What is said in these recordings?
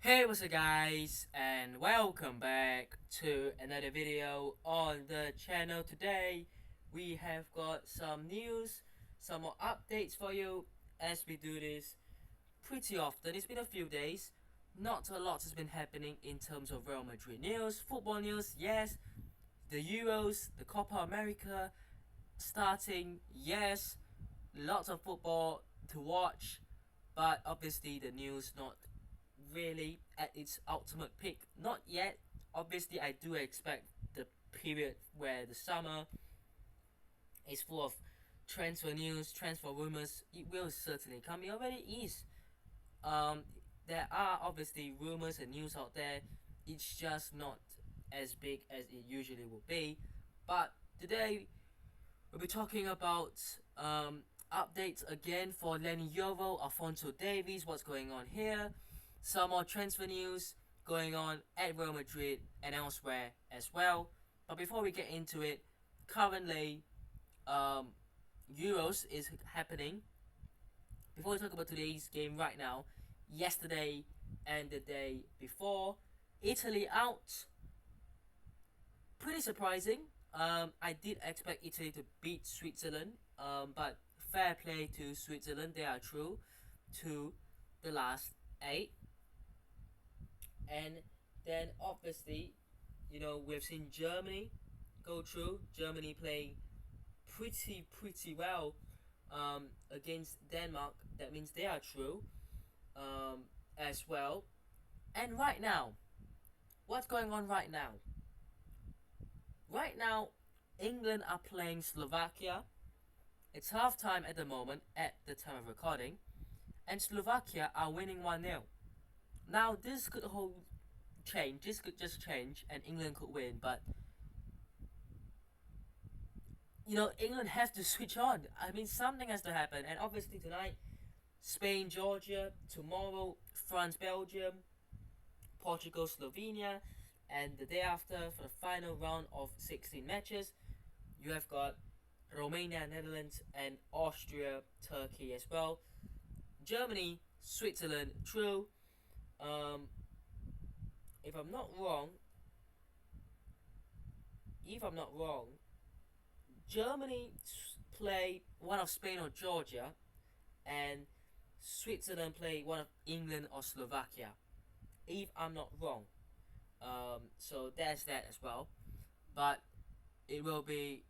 Hey, what's up guys, and welcome back to another video on the channel. Today we have got some news, some more updates for you as we do this pretty often. It's been a few days, not a lot has been happening in terms of Real Madrid news, football news. Yes, the Euros, the Copa America starting. Yes, lots of football to watch, but obviously the news not really at its ultimate peak. Not yet. Obviously, I do expect the period where the summer is full of transfer news, transfer rumors. It will certainly come. It already is. Um, there are obviously rumors and news out there. It's just not as big as it usually would be. But today we'll be talking about updates again for Lenny Euro, Alfonso Davies, what's going on here, some more transfer news going on at Real Madrid and elsewhere as well. But before we get into it, currently um, Euros is happening. Before we talk about today's game right now, yesterday and the day before, Italy out. Pretty surprising. I did expect Italy to beat Switzerland, but fair play to Switzerland. They are true to the last 8. And then obviously, we've seen Germany go through. Germany playing pretty well against Denmark. That means they are through as well. And right now, what's going on right now? Right now, England are playing Slovakia. It's half time at the moment at the time of recording, and Slovakia are winning 1-0. Now this could change. This could just change, and England could win. But England have to switch on. I mean, something has to happen. And obviously tonight, Spain, Georgia. Tomorrow, France, Belgium. Portugal, Slovenia. And the day after, for the final round of 16 matches, you have got Romania, Netherlands, and Austria, Turkey as well. Germany, Switzerland, true. If I'm not wrong, Germany play one of Spain or Georgia, and Switzerland play one of England or Slovakia. If I'm not wrong, so there's that as well. But it will be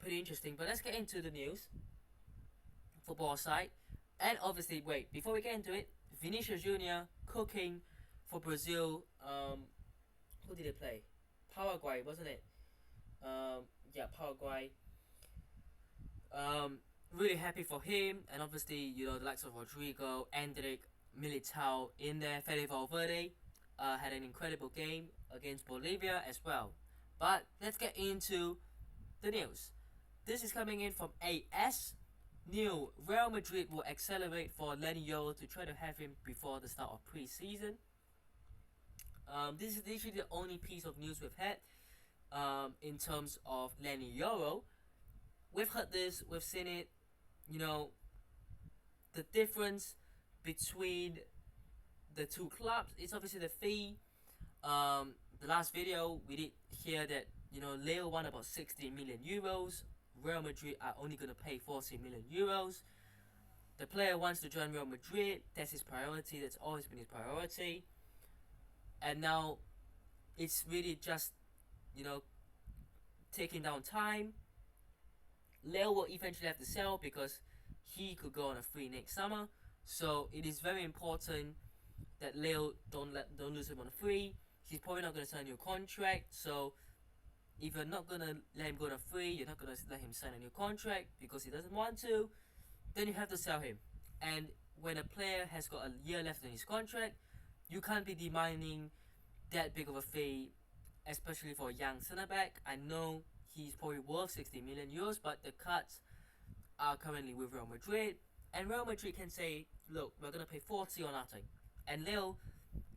pretty interesting. But let's get into the news, football side, and obviously wait before we get into it. Vinicius Junior cooking for Brazil. Who did they play? Paraguay, wasn't it? Yeah, Paraguay. Really happy for him, and obviously the likes of Rodrigo, Endrick, Militao in there. Fede Valverde had an incredible game against Bolivia as well. But let's get into the news. This is coming in from AS. New Real Madrid will accelerate for Lenny Euro to try to have him before the start of pre-season. This is literally the only piece of news we've had in terms of Lenny Euro. We've heard this, we've seen it. The difference between the two clubs is obviously the fee. The last video we did hear that Leo won about 60 million euros. Real Madrid are only going to pay 40 million euros. The player wants to join Real Madrid. That's his priority. That's always been his priority. And now it's really just, taking down time. Leo will eventually have to sell because he could go on a free next summer. So it is very important that Leo don't lose him on a free. He's probably not going to sign a new contract. So if you're not going to let him go on a free, you're not going to let him sign a new contract because he doesn't want to, then you have to sell him. And when a player has got a year left in his contract, you can't be demanding that big of a fee, especially for a young centre back. I know he's probably worth 60 million euros, but the cuts are currently with Real Madrid, and Real Madrid can say, look, we're going to pay 40 or nothing. And Leo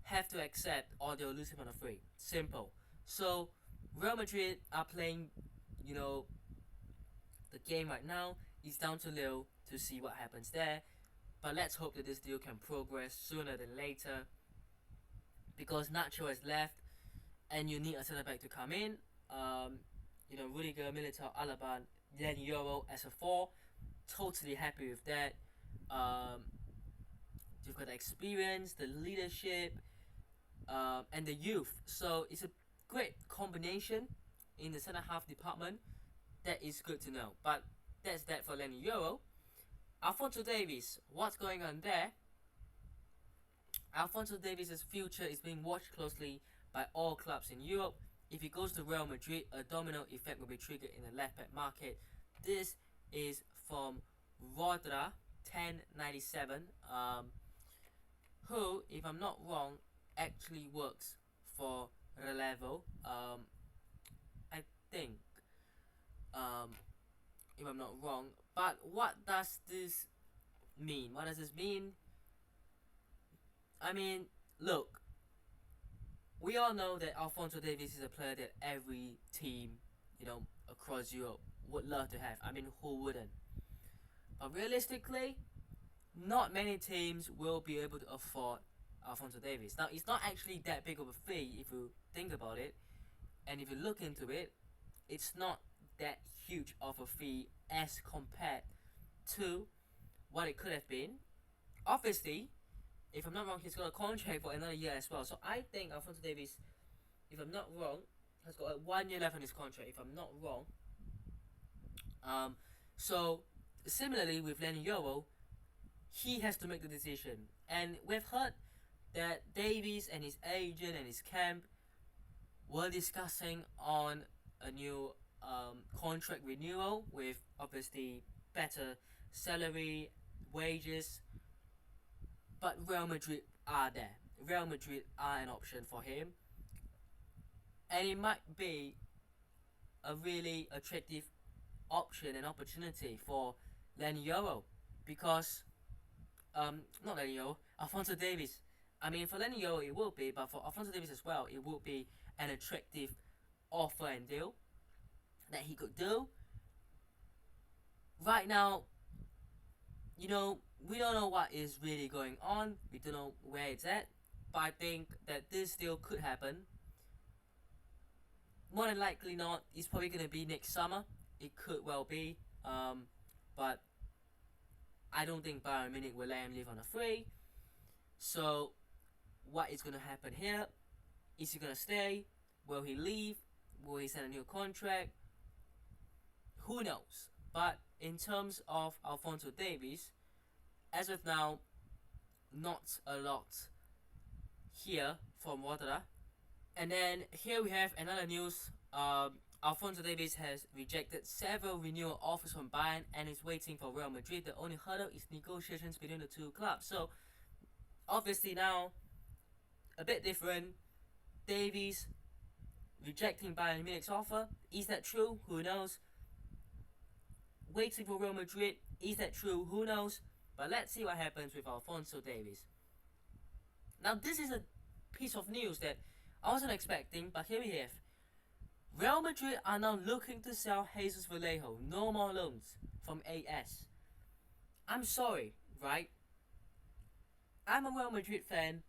have to accept or they'll lose him on a free. Simple. So Real Madrid are playing, the game right now. It's down to Leo to see what happens there. But let's hope that this deal can progress sooner than later. because Nacho has left, and you need a centre back to come in. Rudiger, Militao, Alaba, then Euro as a 4. Totally happy with that. You've got the experience, the leadership, and the youth. So it's a great combination in the centre half department. That is good to know. But that's that for Lenny Euro. Alphonso Davies, what's going on there? Alphonso Davies' future is being watched closely by all clubs in Europe. If he goes to Real Madrid, a domino effect will be triggered in the left-back market. This is from Rodra 1097, who, if I'm not wrong, actually works for Relevo. I think, if I'm not wrong. But what does this mean? What does this mean? I mean, look, we all know that Alphonso Davies is a player that every team, across Europe would love to have. I mean, who wouldn't? But realistically, not many teams will be able to afford Alphonso Davies. Now, it's not actually that big of a fee if you think about it. And if you look into it, it's not that huge of a fee as compared to what it could have been. Obviously, if I'm not wrong, he's got a contract for another year as well. So I think Alphonso Davies, if I'm not wrong, has got 1 year left on his contract, if I'm not wrong. So similarly with Lenny Euro, he has to make the decision. And we've heard that Davies and his agent and his camp were discussing on a new contract renewal with obviously better salary, wages. But Real Madrid are there. Real Madrid are an option for him. And it might be a really attractive option and opportunity for Lenny Euro. Because, not Lenny Euro, Alphonso Davies. I mean, for Lenny Euro it will be, but for Alphonso Davies as well, it will be an attractive offer and deal that he could do. Right now, we don't know what is really going on. We don't know where it's at. But I think that this still could happen. More than likely not. It's probably going to be next summer. It could well be. But I don't think Bayern Munich will let him leave on a free. So what is going to happen here? Is he going to stay? Will he leave? Will he sign a new contract? Who knows? But in terms of Alphonso Davies, as of now, not a lot here from Rodra. And then here we have another news. Alphonso Davies has rejected several renewal offers from Bayern and is waiting for Real Madrid. The only hurdle is negotiations between the two clubs. So obviously now, a bit different. Davies rejecting Bayern Munich's offer. Is that true? Who knows? Waiting for Real Madrid. Is that true? Who knows? But let's see what happens with Alphonso Davies. Now this is a piece of news that I wasn't expecting, but here we have. Real Madrid are now looking to sell Jesus Vallejo. No more loans from AS. I'm sorry, right? I'm a Real Madrid fan.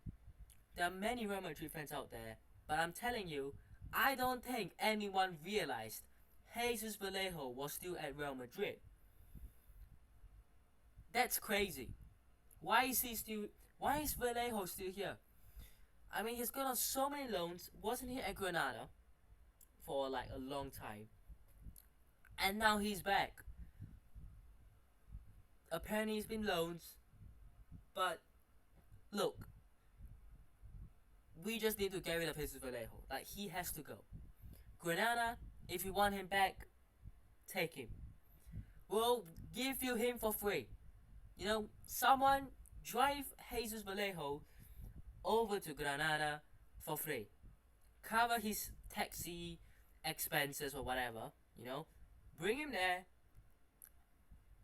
There are many Real Madrid fans out there. But I'm telling you, I don't think anyone realized Jesus Vallejo was still at Real Madrid. That's crazy. Why is Vallejo still here? I mean, he's gone on so many loans. Wasn't he at Granada for like a long time? And now he's back. Apparently he's been loans. But look, we just need to get rid of Jesus Vallejo. Like, he has to go. Granada, if you want him back, take him. We'll give you him for free. Someone drive Jesus Vallejo over to Granada for free. Cover his taxi expenses or whatever, Bring him there.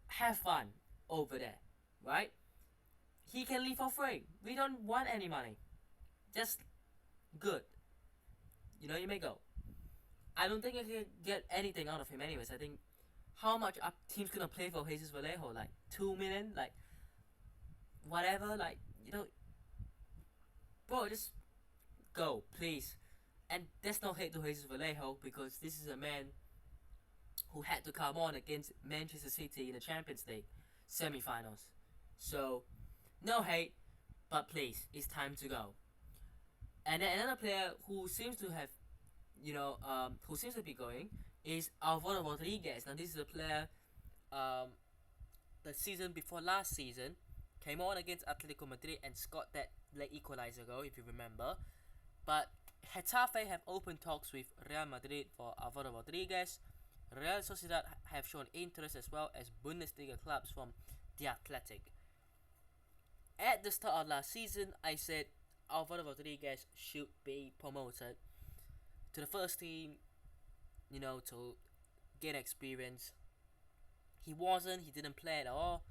Have fun over there, right? He can leave for free. We don't want any money. Just good. You may go. I don't think I can get anything out of him anyways. I think, how much are teams gonna play for Jesus Vallejo? Like 2 million? Like, whatever? Like, bro, just go, please. And there's no hate to Jesus Vallejo, because this is a man who had to come on against Manchester City in the Champions League semi-finals. So, no hate, but please, it's time to go. And then another player who seems to have, who seems to be going is Alvaro Rodriguez. Now, this is a player, the season before last season, came on against Atletico Madrid and scored that late equalizer goal, if you remember. But Getafe have opened talks with Real Madrid for Alvaro Rodriguez. Real Sociedad have shown interest, as well as Bundesliga clubs from the Athletic. At the start of last season, I said Alvaro Rodriguez should be promoted to the first team, to get experience. He wasn't, he didn't play at all.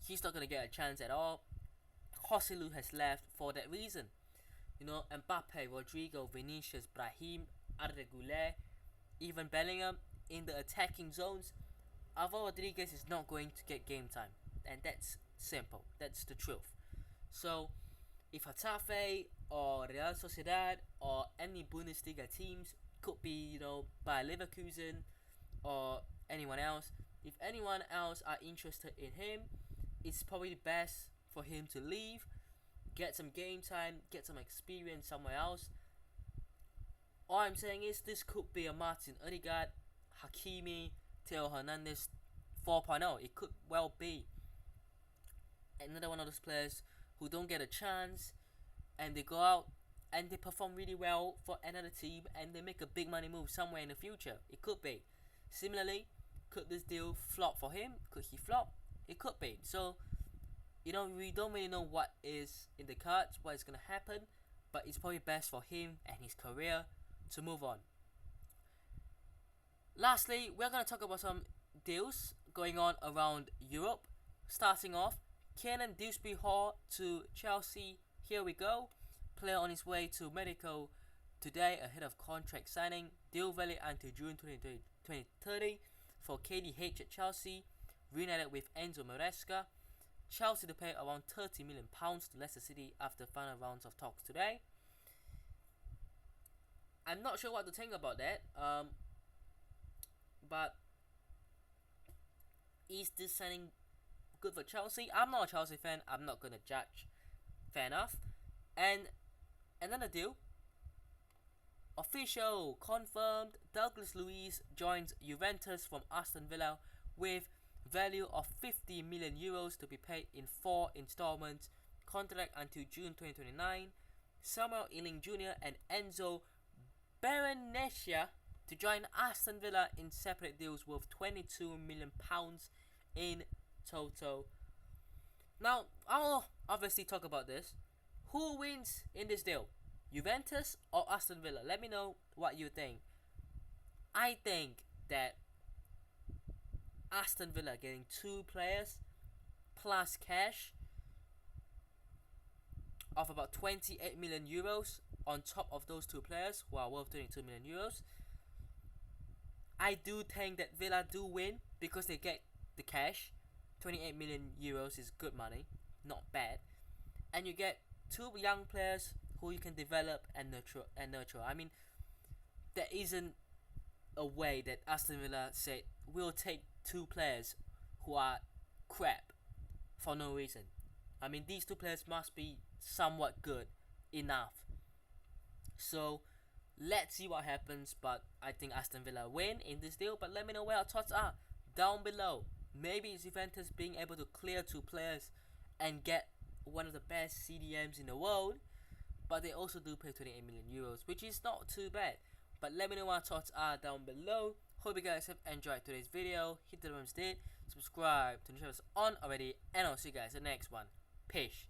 He's not going to get a chance at all. Joselu has left for that reason. Mbappe, Rodrigo, Vinicius, Brahim, Arda Güler, even Bellingham in the attacking zones. Alvaro Rodriguez is not going to get game time, and that's simple. That's the truth. So, if Getafe or Real Sociedad or any Bundesliga teams, could be by Leverkusen or anyone else, if anyone else are interested in him, it's probably best for him to leave, get some game time, get some experience somewhere else. All I'm saying is this could be a Martin Odegaard, Hakimi, Theo Hernandez 4.0. It could well be another one of those players who don't get a chance, and they go out and they perform really well for another team, and they make a big money move somewhere in the future. It could be. Similarly, could this deal flop for him? Could he flop? It could be. So, we don't really know what is in the cards, what is going to happen, but it's probably best for him and his career to move on. Lastly, we're going to talk about some deals going on around Europe. Starting off, Kenan Dewsbury-Hall to Chelsea. Here we go. Player on his way to Mexico today ahead of contract signing. Deal valid until June 2030 for KDH at Chelsea. Reunited with Enzo Maresca. Chelsea to pay around £30 million to Leicester City after final rounds of talks today. I'm not sure what to think about that. But is this signing good for Chelsea? I'm not a Chelsea fan. I'm not going to judge. Fair enough. And another deal. Official, confirmed. Douglas Luiz joins Juventus from Aston Villa with value of €50 million to be paid in 4 installments. Contract until June 2029. Samuel Ealing Jr. and Enzo Berenescia to join Aston Villa in separate deals worth £22 million in total. Now, I'll obviously talk about this. Who wins in this deal? Juventus or Aston Villa? Let me know what you think. I think that Aston Villa getting 2 players plus cash of about €28 million on top of those 2 players who are worth €22 million. I do think that Villa do win because they get the cash. €28 million is good money, not bad, and you get 2 young players who you can develop and nurture. I mean, there isn't a way that Aston Villa said we'll take 2 players who are crap for no reason. I mean, these 2 players must be somewhat good enough. So let's see what happens, but I think Aston Villa win in this deal. But let me know where your thoughts are down below. Maybe it's Juventus being able to clear 2 players and get one of the best CDMs in the world, but they also do pay €28 million, which is not too bad. But let me know what your thoughts are down below. Hope you guys have enjoyed today's video. Hit the thumbs did, subscribe to the channel if it's on already, and I'll see you guys in the next one. Peace.